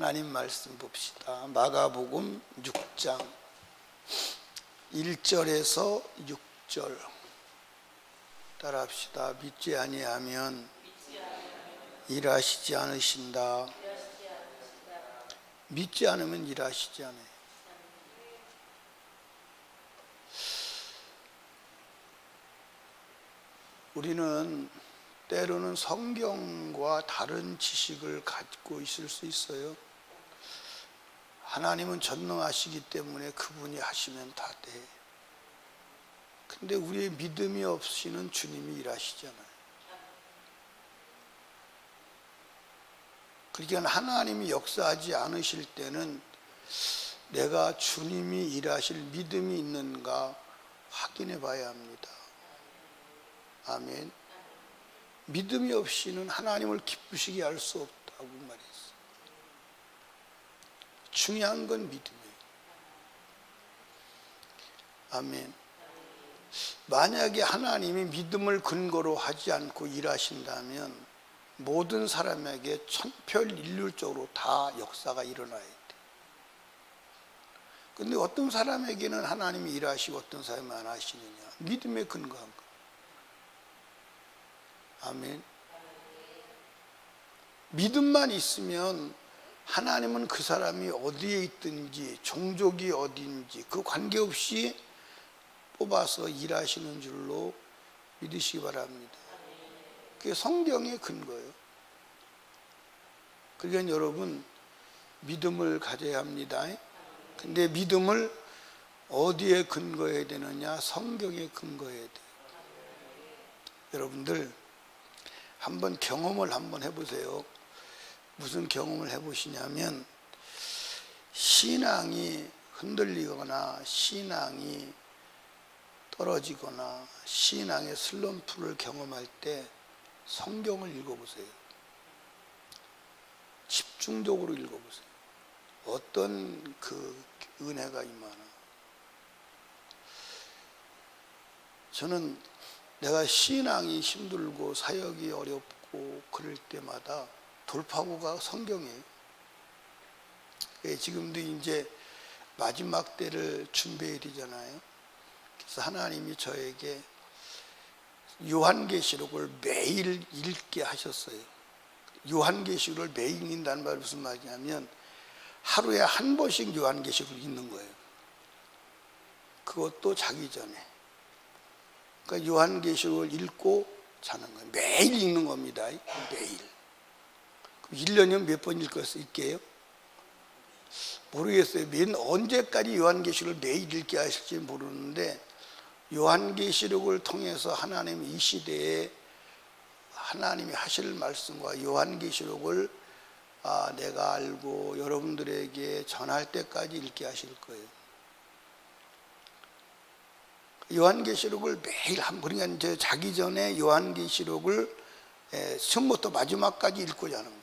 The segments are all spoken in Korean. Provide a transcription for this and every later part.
하나님 말씀 봅시다. 마가복음 6장 1절에서 6절 따라합시다. 믿지 아니하면 일하시지 않으신다. 믿지 않으면 일하시지 않아요. 우리는 때로는 성경과 다른 지식을 갖고 있을 수 있어요. 하나님은 전능하시기 때문에 그분이 하시면 다 돼. 근데 우리의 믿음이 없이는 주님이 일하시잖아요. 그러니까 하나님이 역사하지 않으실 때는 내가 주님이 일하실 믿음이 있는가 확인해 봐야 합니다. 아멘. 믿음이 없이는 하나님을 기쁘시게 할 수 없다고 말했어요. 중요한 건 믿음이에요. 아멘. 만약에 하나님이 믿음을 근거로 하지 않고 일하신다면 모든 사람에게 천편일률적으로 다 역사가 일어나야 돼. 그런데 어떤 사람에게는 하나님이 일하시고 어떤 사람은 안 하시느냐? 믿음에 근거한 거. 아멘. 믿음만 있으면 하나님은 그 사람이 어디에 있든지 종족이 어디인지 그 관계없이 뽑아서 일하시는 줄로 믿으시기 바랍니다. 그게 성경의 근거예요. 그러니까 여러분 믿음을 가져야 합니다. 근데 믿음을 어디에 근거해야 되느냐? 성경에 근거해야 돼요. 여러분들 한번 경험을 한번 해보세요. 무슨 경험을 해보시냐면 신앙이 흔들리거나 신앙이 떨어지거나 신앙의 슬럼프를 경험할 때 성경을 읽어보세요. 집중적으로 읽어보세요. 어떤 그 은혜가 임하나. 저는 내가 신앙이 힘들고 사역이 어렵고 그럴 때마다 돌파구가 성경이에요. 지금도 이제 마지막 때를 준비해야 되잖아요. 그래서 하나님이 저에게 요한계시록을 매일 읽게 하셨어요. 요한계시록을 매일 읽는다는 말이 무슨 말이냐면 하루에 한 번씩 요한계시록을 읽는 거예요. 그것도 자기 전에. 그러니까 요한계시록을 읽고 자는 거예요. 매일 읽는 겁니다. 매일. 그럼 1년이면 몇 번 읽게요? 모르겠어요. 언제까지 요한계시록을 매일 읽게 하실지 모르는데 요한계시록을 통해서 하나님 이 시대에 하나님이 하실 말씀과 요한계시록을 내가 알고 여러분들에게 전할 때까지 읽게 하실 거예요. 요한계시록을 매일 그러니까 이제 자기 전에 요한계시록을 처음부터 마지막까지 읽고자 하는 거예요.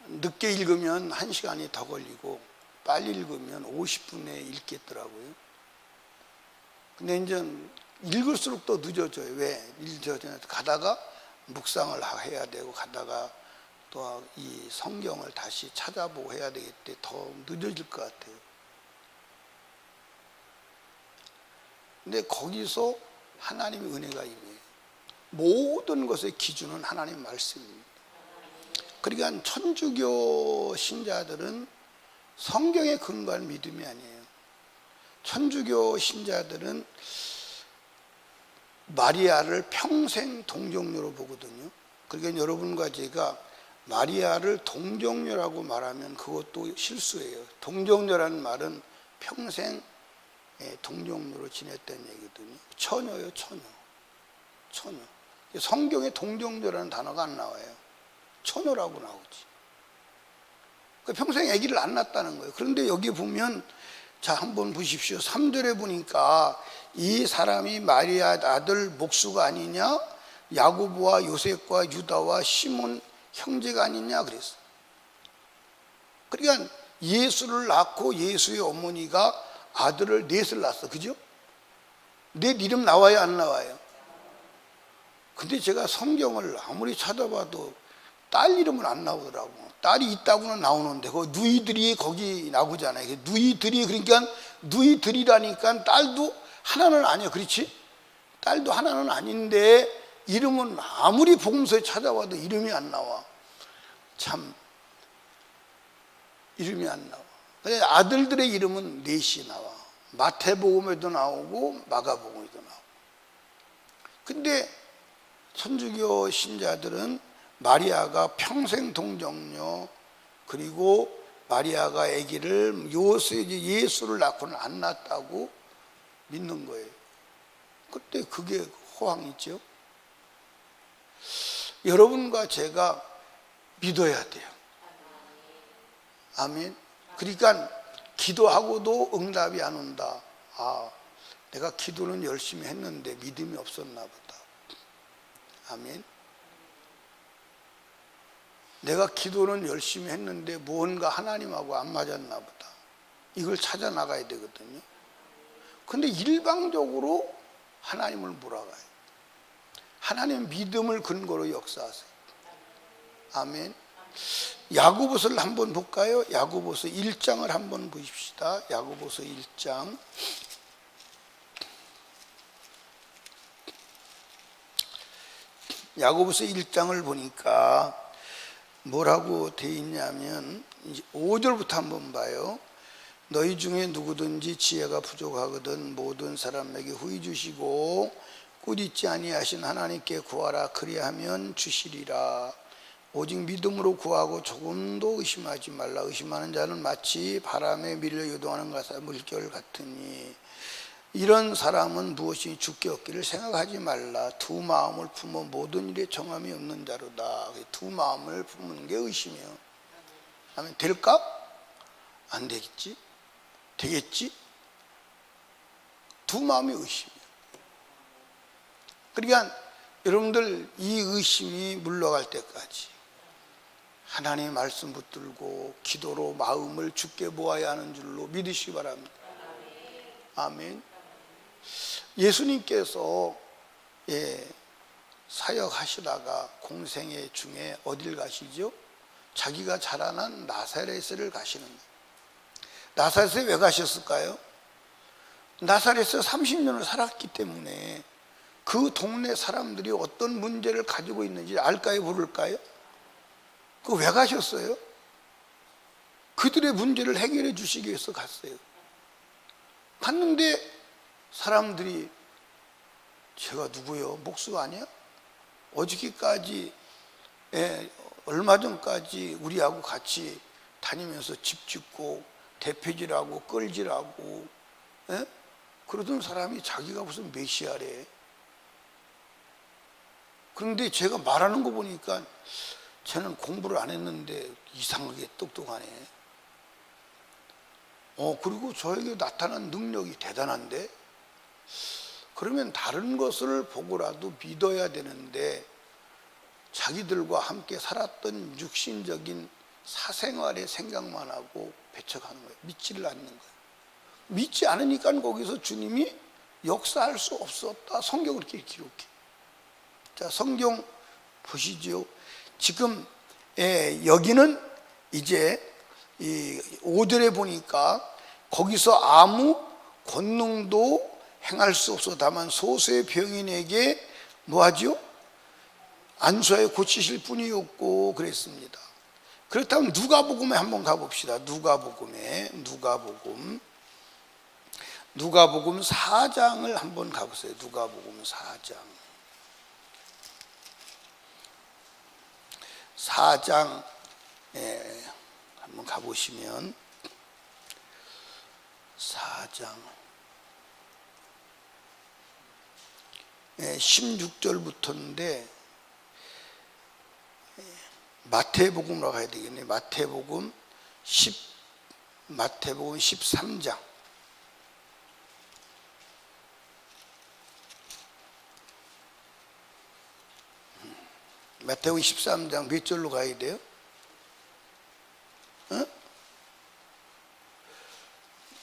늦게 읽으면 1시간이 더 걸리고 빨리 읽으면 50분에 읽겠더라고요. 근데 이제 읽을수록 더 늦어져요. 왜? 가다가 묵상을 해야 되고 가다가 또 이 성경을 다시 찾아보고 해야 되기 때문에 더 늦어질 것 같아요. 근데 거기서 하나님의 은혜가 임해요. 모든 것의 기준은 하나님 말씀입니다. 그러니까 천주교 신자들은 성경에 근거한 믿음이 아니에요. 천주교 신자들은 마리아를 평생 동정녀로 보거든요. 그러니까 여러분과 제가 마리아를 동정녀라고 말하면 그것도 실수예요. 동정녀라는 말은 평생 동정녀로 지냈다는 얘기거든요. 처녀예요, 처녀. 처녀. 성경에 동정녀라는 단어가 안 나와요. 처녀라고 나오지. 그러니까 평생 아기를 안 낳았다는 거예요. 그런데 여기 보면 자 한번 보십시오. 3절에 보니까 이 사람이 마리아 아들 목수가 아니냐? 야고보와 요셉과 유다와 시몬 형제가 아니냐 그랬어요. 그러니까 예수를 낳고 예수의 어머니가 아들을 넷을 낳았어. 그죠? 넷 이름 나와요, 안 나와요? 근데 제가 성경을 아무리 찾아봐도 딸 이름은 안 나오더라고. 딸이 있다고는 나오는데 그 누이들이 거기 나오잖아요. 누이들이, 그러니까 누이들이라니까 딸도 하나는 아니야. 그렇지? 딸도 하나는 아닌데 이름은 아무리 복음서에 찾아와도 이름이 안 나와. 참 이름이 안 나와. 아들들의 이름은 넷이 나와. 마태복음에도 나오고 마가복음에도 나오고. 근데 천주교 신자들은 마리아가 평생 동정녀, 그리고 마리아가 아기를 예수를 낳고는 안 낳았다고 믿는 거예요. 그때 그게 호황이죠. 여러분과 제가 믿어야 돼요. 아멘. 그러니까 기도하고도 응답이 안 온다. 아, 내가 기도는 열심히 했는데 믿음이 없었나 보다. 아멘. 내가 기도는 열심히 했는데 무언가 하나님하고 안 맞았나 보다. 이걸 찾아 나가야 되거든요. 근데 일방적으로 하나님을 몰아가요. 하나님 믿음을 근거로 역사하세요. 아멘. 야고보서를 한번 볼까요? 야고보서 1장을 한번 보십시다. 야고보서 1장. 야고보서 1장을 보니까 뭐라고 돼 있냐면 5절부터 한번 봐요. 너희 중에 누구든지 지혜가 부족하거든 모든 사람에게 후히 주시고 꾸짖지 아니하신 하나님께 구하라. 그리하면 주시리라. 오직 믿음으로 구하고 조금도 의심하지 말라. 의심하는 자는 마치 바람에 밀려 요동하는 가사 물결 같으니 이런 사람은 무엇이 주께 얻기를 생각하지 말라. 두 마음을 품어 모든 일에 정함이 없는 자로다. 두 마음을 품는 게 의심이요. 아멘. 될까? 안 되겠지? 되겠지? 두 마음이 의심이에요. 그러니까 여러분들 이 의심이 물러갈 때까지 하나님의 말씀 붙들고 기도로 마음을 주께 모아야 하는 줄로 믿으시기 바랍니다. 아멘. 예수님께서 사역하시다가 공생애 중에 어딜 가시죠? 자기가 자라난 나사렛을 가시는 거예요. 나사렛에 왜 가셨을까요? 나사렛에 30년을 살았기 때문에 그 동네 사람들이 어떤 문제를 가지고 있는지 알까요? 모를까요? 그 왜 가셨어요? 그들의 문제를 해결해 주시기 위해서 갔어요. 갔는데 사람들이 제가 누구요? 목수 아니야? 어저께까지 얼마 전까지 우리하고 같이 다니면서 집 짓고 대표질하고 끌질하고 그러던 사람이 자기가 무슨 메시아래. 그런데 제가 말하는 거 보니까 쟤는 공부를 안 했는데 이상하게 똑똑하네. 그리고 저에게 나타난 능력이 대단한데 그러면 다른 것을 보고라도 믿어야 되는데 자기들과 함께 살았던 육신적인 사생활의 생각만 하고 배척하는 거예요. 믿지를 않는 거예요. 믿지 않으니까 거기서 주님이 역사할 수 없었다. 성경을 이렇게 기록해. 자, 성경 보시죠. 지금 여기는 이제 이 5절에 보니까 거기서 아무 권능도 행할 수 없어 다만 소수의 병인에게 뭐하죠? 안수하여 고치실 뿐이었고 그랬습니다. 그렇다면 누가복음에 한번 가봅시다. 누가복음 4장을 한번 가보세요. 누가복음 4장 한번 가보시면 4장 16절부터인데 마태복음으로 가야 되겠네. 마태복음 13장. 마태복음 13장 몇 절로 가야 돼요?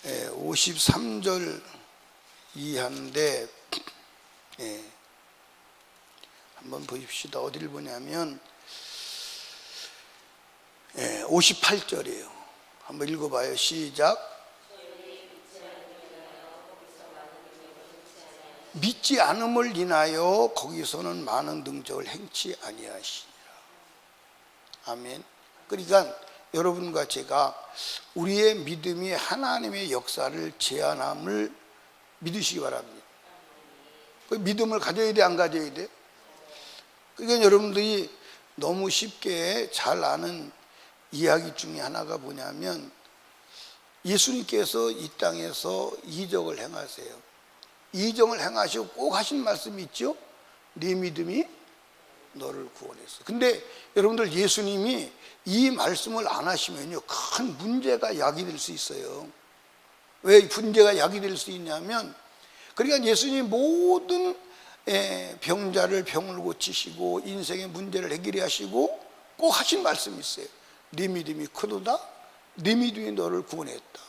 53절 이하인데 한번 보십시다. 어디를 보냐면 58절이에요. 한번 읽어봐요. 시작. 믿지 않음을 인하여 거기서는 많은 능적을 행치 아니하시니라. 아멘. 그러니까 여러분과 제가 우리의 믿음이 하나님의 역사를 제한함을 믿으시기 바랍니다. 그 믿음을 가져야 돼, 안 가져야 돼? 그러니까 여러분들이 너무 쉽게 잘 아는 이야기 중에 하나가 뭐냐면, 예수님께서 이 땅에서 이적을 행하세요. 이적을 행하시고 꼭 하신 말씀이 있죠. 네 믿음이 너를 구원했어. 근데 여러분들, 예수님이 이 말씀을 안 하시면요, 큰 문제가 야기될 수 있어요. 왜 문제가 야기될 수 있냐면, 그러니까 예수님이 모든 병자를 병을 고치시고 인생의 문제를 해결해 하시고 꼭 하신 말씀이 있어요. 네 믿음이 크도다. 네 믿음이 너를 구원했다.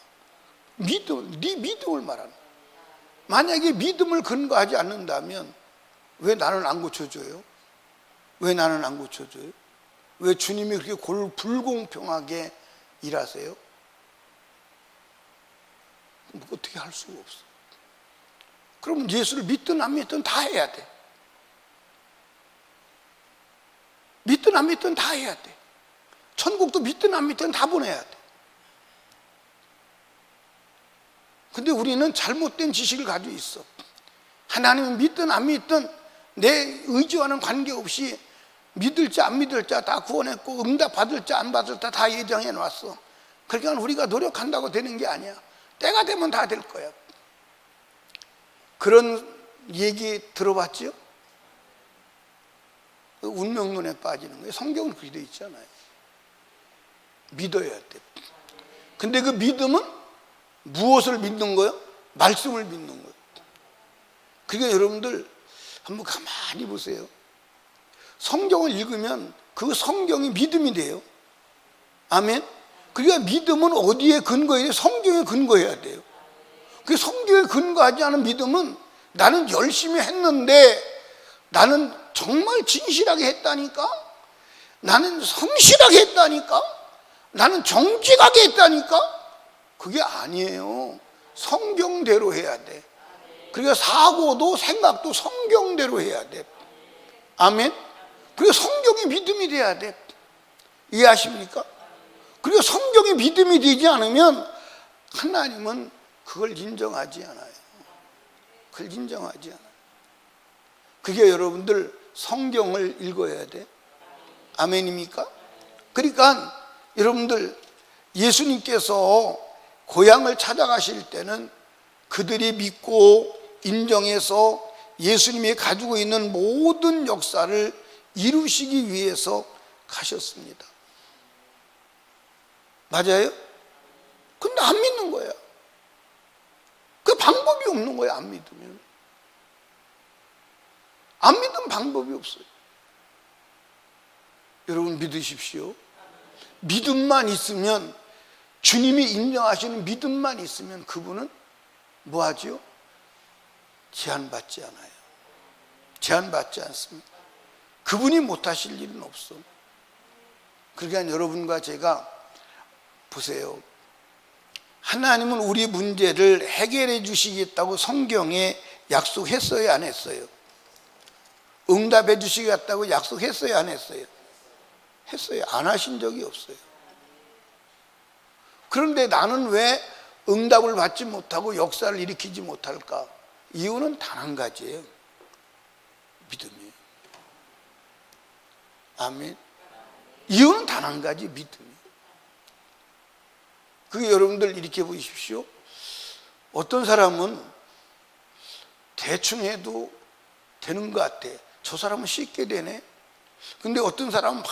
믿음, 네 믿음을 말하는. 만약에 믿음을 근거하지 않는다면 왜 나는 안 고쳐줘요? 왜 나는 안 고쳐줘요? 왜 주님이 그렇게 불공평하게 일하세요? 어떻게 할 수가 없어. 그러면 예수를 믿든 안 믿든 다 해야 돼. 믿든 안 믿든 다 해야 돼. 천국도 믿든 안 믿든 다 보내야 돼. 근데 우리는 잘못된 지식을 가지고 있어. 하나님은 믿든 안 믿든 내 의지와는 관계없이 믿을 자 안 믿을 자 다 구원했고, 응답 받을 자 안 받을 자 다 예정해 놨어. 그러니까 우리가 노력한다고 되는 게 아니야. 때가 되면 다 될 거야. 그런 얘기 들어봤죠? 운명론에 빠지는 거예요. 성경은 그렇게 되어 있잖아요. 믿어야 돼. 근데 그 믿음은 무엇을 믿는 거예요? 말씀을 믿는 거예요. 그러니까 여러분들 한번 가만히 보세요. 성경을 읽으면 그 성경이 믿음이 돼요. 아멘. 그러니까 믿음은 어디에 근거해야 돼요? 성경에 근거해야 돼요. 그 성경에 근거하지 않은 믿음은, 나는 열심히 했는데, 나는 정말 진실하게 했다니까, 나는 성실하게 했다니까, 나는 정직하게 했다니까, 그게 아니에요. 성경대로 해야 돼. 그러니까 사고도 생각도 성경대로 해야 돼. 아멘. 그리고 성경이 믿음이 돼야 돼. 이해하십니까? 그리고 성경이 믿음이 되지 않으면 하나님은 그걸 인정하지 않아요. 그걸 인정하지 않아요. 그게 여러분들 성경을 읽어야 돼. 아멘입니까? 그러니까 여러분들, 예수님께서 고향을 찾아가실 때는 그들이 믿고 인정해서 예수님이 가지고 있는 모든 역사를 이루시기 위해서 가셨습니다. 맞아요? 근데 안 믿는 거야. 그 방법이 없는 거야. 안 믿으면. 안 믿으면 방법이 없어요. 여러분 믿으십시오. 믿음만 있으면, 주님이 인정하시는 믿음만 있으면 그분은 뭐 하죠? 제한받지 않아요. 제한받지 않습니다. 그분이 못하실 일은 없어. 그러니까 여러분과 제가 보세요. 하나님은 우리 문제를 해결해 주시겠다고 성경에 약속했어요, 안 했어요? 응답해 주시겠다고 약속했어요, 안 했어요? 했어요. 안 하신 적이 없어요. 그런데 나는 왜 응답을 받지 못하고 역사를 일으키지 못할까? 이유는 단 한 가지예요. 믿음이에요. 아멘. 이유는 단 한 가지, 믿음이에요. 그게 여러분들 이렇게 보십시오. 어떤 사람은 대충 해도 되는 것 같아. 저 사람은 쉽게 되네. 근데 어떤 사람은 막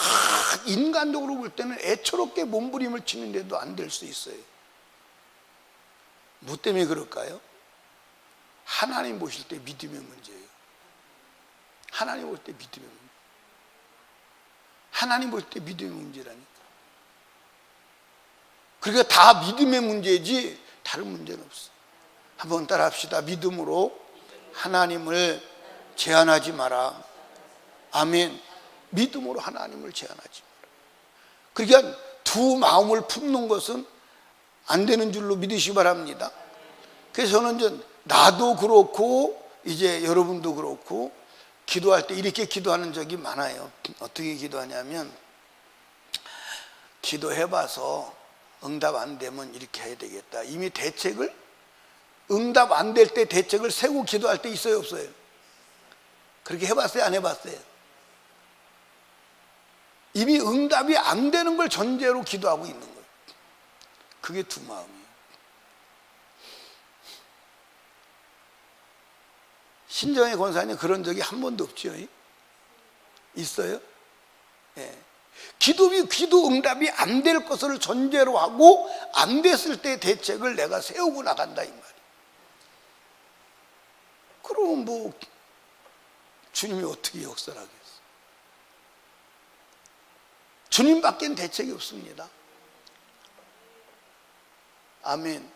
인간적으로 볼 때는 애처롭게 몸부림을 치는데도 안 될 수 있어요. 뭐 때문에 그럴까요? 하나님 보실 때 믿음의 문제예요. 하나님 볼 때 믿음의 문제. 하나님 볼 때 믿음의 문제라니까. 그러니까 다 믿음의 문제지 다른 문제는 없어. 한번 따라 합시다. 믿음으로 하나님을 제한하지 마라. 아멘. 믿음으로 하나님을 제한하지 마라. 그러니까 두 마음을 품는 것은 안 되는 줄로 믿으시기 바랍니다. 그래서 저는 이제 나도 그렇고 이제 여러분도 그렇고 기도할 때 이렇게 기도하는 적이 많아요. 어떻게 기도하냐면, 기도해봐서 응답 안 되면 이렇게 해야 되겠다. 이미 대책을, 응답 안 될 때 대책을 세고 기도할 때 있어요, 없어요? 그렇게 해봤어요, 안 해봤어요? 이미 응답이 안 되는 걸 전제로 기도하고 있는 거예요. 그게 두 마음이에요. 신정의 권사님 그런 적이 한 번도 없죠? 있어요? 예. 기도 응답이 안 될 것을 전제로 하고 안 됐을 때 대책을 내가 세우고 나간다 이 말이에요. 그럼 뭐 주님이 어떻게 역사를 하겠어요? 주님밖엔 대책이 없습니다. 아멘.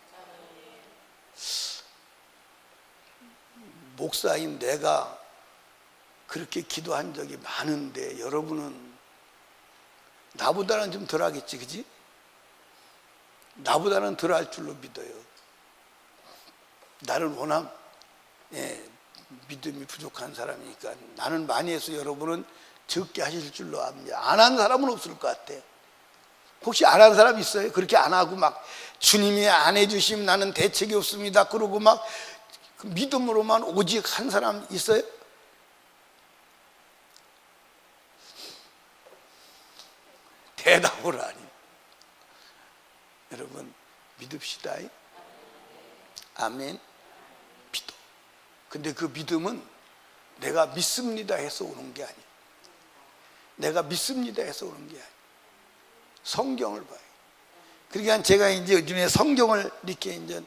목사인 내가 그렇게 기도한 적이 많은데 여러분은 나보다는 좀 덜 하겠지, 그지? 나보다는 덜 할 줄로 믿어요. 나는 워낙 믿음이 부족한 사람이니까 나는 많이 해서 여러분은 적게 하실 줄로 압니다. 안 한 사람은 없을 것 같아요. 혹시 안 한 사람 있어요? 그렇게 안 하고 막 주님이 안 해주시면 나는 대책이 없습니다 그러고 막 믿음으로만 오직 한 사람 있어요? 대답을 하니. 여러분 믿읍시다. 아멘. 믿어. 근데 그 믿음은 내가 믿습니다 해서 오는 게 아니에요. 내가 믿습니다 해서 오는 게 아니에요. 성경을 봐요. 그러니까 제가 이제 요즘에 성경을 이렇게 이제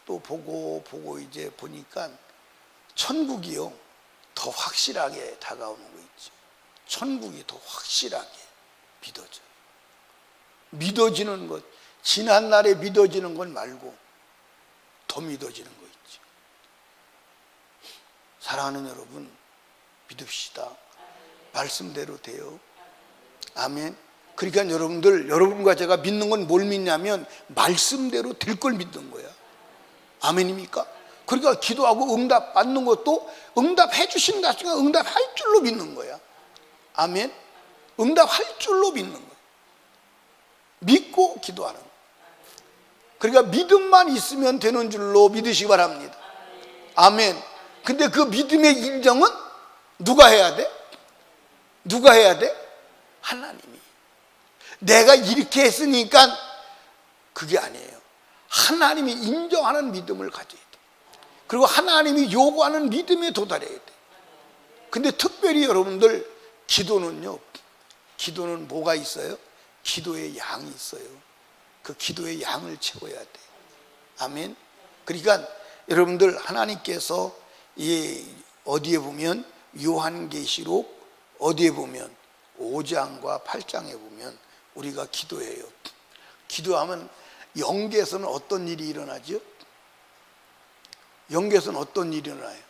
또 보고 이제 보니까 천국이요 더 확실하게 다가오는 거 있죠. 천국이 더 확실하게 믿어져요. 믿어지는 것, 지난 날에 믿어지는 것 말고 더 믿어지는 거 있죠. 사랑하는 여러분 믿읍시다. 말씀대로 돼요. 아멘. 그러니까 여러분과 제가 믿는 건 뭘 믿냐면 말씀대로 될 걸 믿는 거야. 아멘입니까? 그러니까 기도하고 응답 받는 것도 응답해 주신다 하니까 응답할 줄로 믿는 거야. 아멘. 응답할 줄로 믿는 거야. 믿고 기도하는 거야. 그러니까 믿음만 있으면 되는 줄로 믿으시기 바랍니다. 아멘. 근데 그 믿음의 인정은 누가 해야 돼? 누가 해야 돼? 하나님이. 내가 이렇게 했으니까 그게 아니에요. 하나님이 인정하는 믿음을 가져야 돼. 그리고 하나님이 요구하는 믿음에 도달해야 돼. 근데 특별히 여러분들 기도는요, 기도는 뭐가 있어요? 기도의 양이 있어요. 그 기도의 양을 채워야 돼. 아멘. 그러니까 여러분들 하나님께서 어디에 보면 요한계시록 어디에 보면 5장과 8장에 보면 우리가 기도해요. 기도하면 영계에서는 어떤 일이 일어나죠? 영계에서는 어떤 일이 일어나요?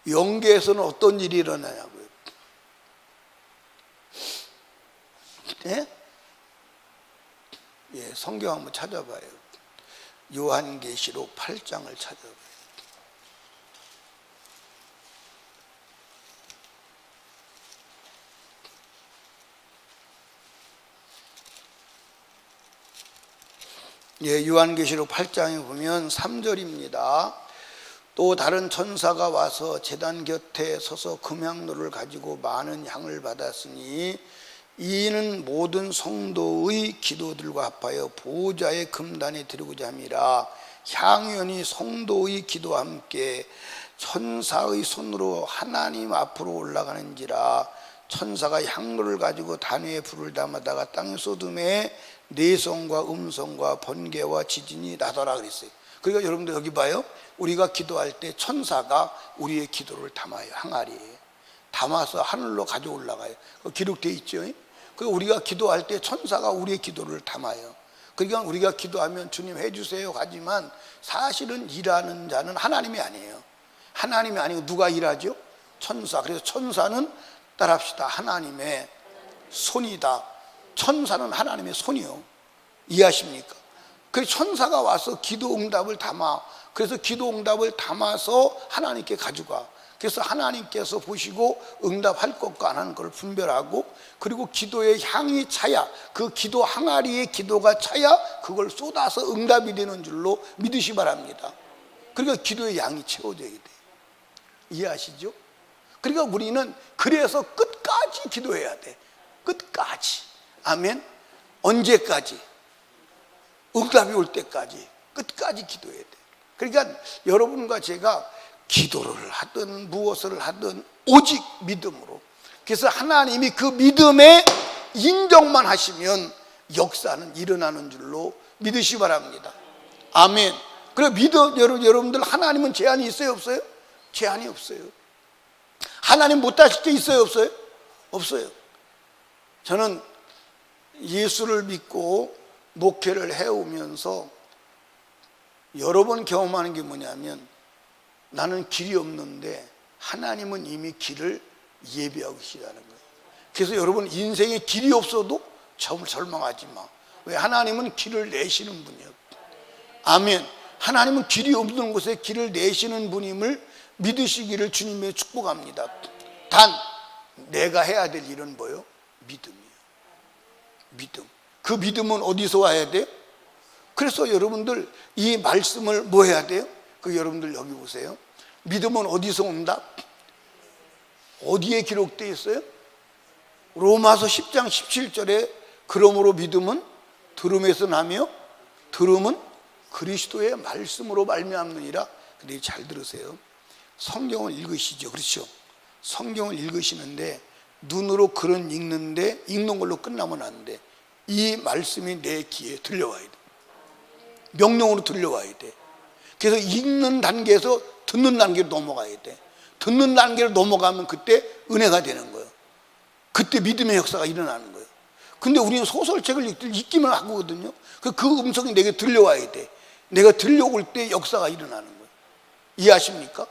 영계에서는 어떤 일이 일어나냐고요? 예? 예, 성경 한번 찾아봐요. 요한계시록 8장을 찾아봐요. 예, 요한계시록 8장에 보면 3절입니다. 또 다른 천사가 와서 제단 곁에 서서 금향로를 가지고 많은 향을 받았으니 이는 모든 성도의 기도들과 합하여 보좌의 금단에 드리고자 함이라. 향연이 성도의 기도와 함께 천사의 손으로 하나님 앞으로 올라가는지라. 천사가 향로를 가지고 단위에 불을 담아다가 땅에 쏟음에 내성과 음성과 번개와 지진이 나더라 그랬어요. 그러니까 여러분들 여기 봐요. 우리가 기도할 때 천사가 우리의 기도를 담아요. 항아리에 담아서 하늘로 가져 올라가요. 기록되어 있죠. 그러니까 우리가 기도할 때 천사가 우리의 기도를 담아요. 그러니까 우리가 기도하면 주님 해주세요 하지만 사실은 일하는 자는 하나님이 아니에요. 하나님이 아니고 누가 일하죠? 천사. 그래서 천사는 따라합시다. 하나님의 손이다. 천사는 하나님의 손이요. 이해하십니까? 그래서 천사가 와서 기도 응답을 담아, 그래서 기도 응답을 담아서 하나님께 가져가. 그래서 하나님께서 보시고 응답할 것과 안 하는 것을 분별하고, 그리고 기도의 향이 차야, 그 기도 항아리의 기도가 차야 그걸 쏟아서 응답이 되는 줄로 믿으시 바랍니다. 그러니까 기도의 양이 채워져야 돼요. 이해하시죠? 그러니까 우리는 그래서 끝까지 기도해야 돼. 끝까지. 아멘. 언제까지? 응답이 올 때까지 끝까지 기도해야 돼. 그러니까 여러분과 제가 기도를 하든 무엇을 하든 오직 믿음으로, 그래서 하나님이 그 믿음에 인정만 하시면 역사는 일어나는 줄로 믿으시 바랍니다. 아멘. 그래, 여러분들, 하나님은 제한이 있어요, 없어요? 제한이 없어요. 하나님 못하실 게 있어요, 없어요? 없어요. 저는 예수를 믿고 목회를 해오면서 여러 번 경험하는 게 뭐냐면, 나는 길이 없는데 하나님은 이미 길을 예비하고 계시다는 거예요. 그래서 여러분, 인생에 길이 없어도 절망하지 마. 왜? 하나님은 길을 내시는 분이에요. 아멘. 하나님은 길이 없는 곳에 길을 내시는 분임을 믿으시기를 주님의 축복합니다. 단 내가 해야 될 일은 뭐예요? 믿음이에요. 믿음. 그 믿음은 어디서 와야 돼요? 그래서 여러분들 이 말씀을 뭐 해야 돼요? 그 여러분들 여기 보세요. 믿음은 어디서 온다? 어디에 기록되어 있어요? 로마서 10장 17절에 그러므로 믿음은 들음에서 나며 들음은 그리스도의 말씀으로 말미암느니라. 근데 잘 들으세요. 성경을 읽으시죠. 그렇죠? 성경을 읽으시는데 눈으로 글은 읽는데 읽는 걸로 끝나면 안 돼. 이 말씀이 내 귀에 들려와야 돼. 명령으로 들려와야 돼. 그래서 읽는 단계에서 듣는 단계로 넘어가야 돼. 듣는 단계로 넘어가면 그때 은혜가 되는 거예요. 그때 믿음의 역사가 일어나는 거예요. 근데 우리는 소설책을 읽기만 하거든요. 그 음성이 내게 들려와야 돼. 내가 들려올 때 역사가 일어나는 거예요. 이해하십니까?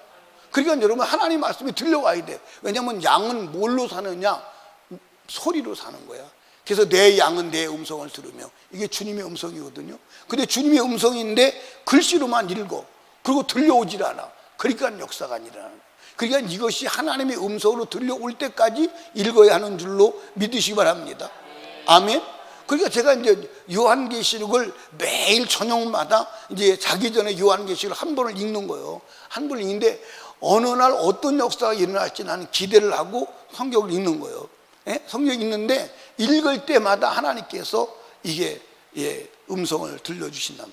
그러니까 여러분, 하나님 말씀이 들려와야 돼. 왜냐하면 양은 뭘로 사느냐? 소리로 사는 거야. 그래서 내 양은 내 음성을 들으며, 이게 주님의 음성이거든요. 근데 주님의 음성인데 글씨로만 읽어. 그리고 들려오질 않아. 그러니까 역사가 안 일어나는 거야. 그러니까 이것이 하나님의 음성으로 들려올 때까지 읽어야 하는 줄로 믿으시기 바랍니다. 아멘. 그러니까 제가 이제 요한계시록을 매일 저녁마다 이제 자기 전에 요한계시록 한 번을 읽는 거예요. 한 번을 읽는데 어느 날 어떤 역사가 일어날지 나는 기대를 하고 성경을 읽는 거예요. 예? 성경 읽는데 읽을 때마다 하나님께서 이게 음성을 들려주신단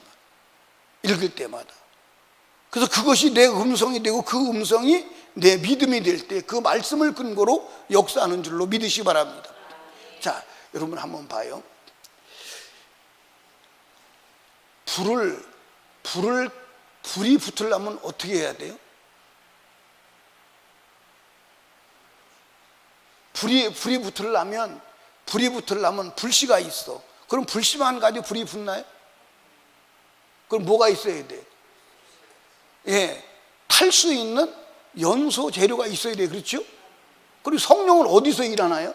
말이에요. 읽을 때마다. 그래서 그것이 내 음성이 되고 그 음성이 내 믿음이 될 때 그 말씀을 근거로 역사하는 줄로 믿으시기 바랍니다. 자, 여러분 한번 봐요. 불이 붙으려면 어떻게 해야 돼요? 불이 붙으려면 불씨가 있어. 그럼 불씨만 가지고 불이 붙나요? 그럼 뭐가 있어야 돼? 예, 탈 수 있는 연소 재료가 있어야 돼. 그렇죠? 그리고 성령은 어디서 일하나요?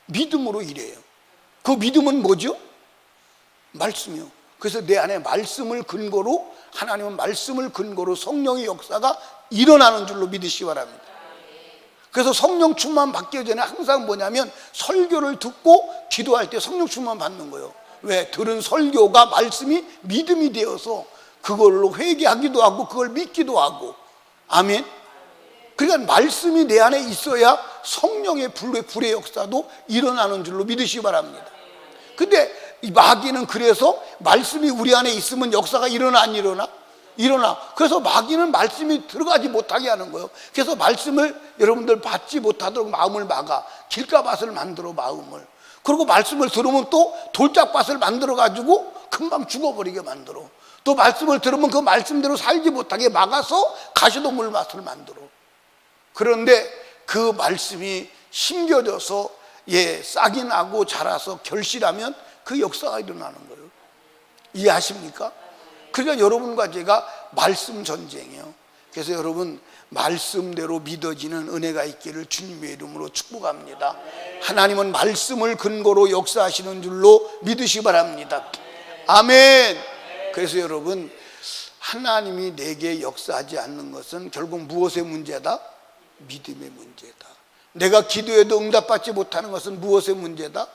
믿음으로 일해요. 그 믿음은 뭐죠? 말씀이요. 그래서 내 안에 말씀을 근거로, 하나님은 말씀을 근거로 성령의 역사가 일어나는 줄로 믿으시기 바랍니다. 그래서 성령 충만 받기 전에 항상 뭐냐면 설교를 듣고 기도할 때 성령 충만 받는 거예요. 왜? 들은 설교가 말씀이 믿음이 되어서 그걸로 회개하기도 하고 그걸 믿기도 하고. 아멘. 그러니까 말씀이 내 안에 있어야 성령의 불의 역사도 일어나는 줄로 믿으시기 바랍니다. 근데 이 마귀는 그래서 말씀이 우리 안에 있으면 역사가 일어나 안 일어나? 일어나. 그래서 마귀는 말씀이 들어가지 못하게 하는 거예요. 그래서 말씀을 여러분들 받지 못하도록 마음을 막아. 길가밭을 만들어, 마음을. 그리고 말씀을 들으면 또 돌짝밭을 만들어 가지고 금방 죽어버리게 만들어. 또 말씀을 들으면 그 말씀대로 살지 못하게 막아서 가시동물 밭을 만들어. 그런데 그 말씀이 심겨져서 싹이 나고 자라서 결실하면 그 역사가 일어나는 거예요. 이해하십니까? 그러니까 여러분과 제가 말씀 전쟁이에요. 그래서 여러분, 말씀대로 믿어지는 은혜가 있기를 주님의 이름으로 축복합니다. 하나님은 말씀을 근거로 역사하시는 줄로 믿으시기 바랍니다. 아멘. 그래서 여러분, 하나님이 내게 역사하지 않는 것은 결국 무엇의 문제다? 믿음의 문제다. 내가 기도해도 응답받지 못하는 것은 무엇의 문제다?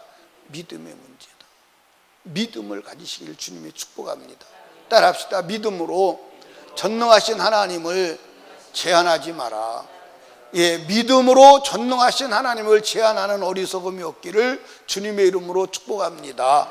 믿음의 문제다. 믿음을 가지시길 주님의 축복합니다. 따라합시다. 믿음으로 전능하신 하나님을 제한하지 마라. 믿음으로 전능하신 하나님을 제한하는 어리석음이 없기를 주님의 이름으로 축복합니다.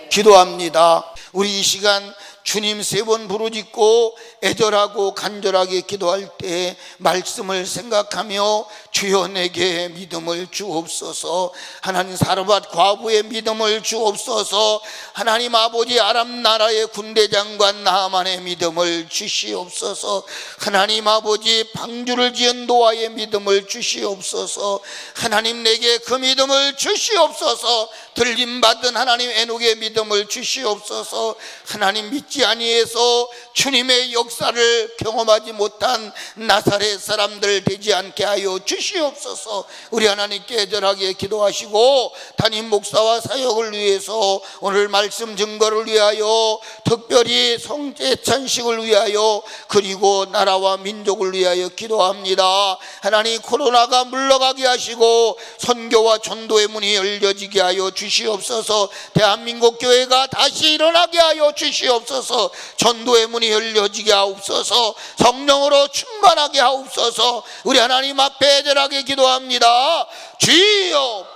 기도합니다. 우리 이 시간 주님 3번 부르짖고 애절하고 간절하게 기도할 때 말씀을 생각하며 주여 내게 믿음을 주옵소서. 하나님 사르밧 과부의 믿음을 주옵소서. 하나님 아버지 아람 나라의 군대장관 나하만의 믿음을 주시옵소서. 하나님 아버지 방주를 지은 노아의 믿음을 주시옵소서. 하나님 내게 그 믿음을 주시옵소서. 들림받은 하나님 에녹의 믿음을 주시옵소서. 하나님 믿지 아니해서 주님의 역사를 경험하지 못한 나사렛 사람들 되지 않게 하여 주시옵소서. 우리 하나님께 애절하게 기도하시고 담임 목사와 사역을 위해서 오늘 말씀 증거를 위하여 특별히 성제 찬식을 위하여 그리고 나라와 민족을 위하여 기도합니다. 하나님 코로나가 물러가게 하시고 선교와 전도의 문이 열려지게 하여 주시옵소서. 대한민국 교회가 다시 일어나게 하여 주시옵소서. 전도의 문이 열려지게 하옵소서. 성령으로 충만하게 하옵소서. 우리 하나님 앞에 애절하게 기도합니다. 주여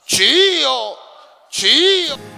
주여 주여.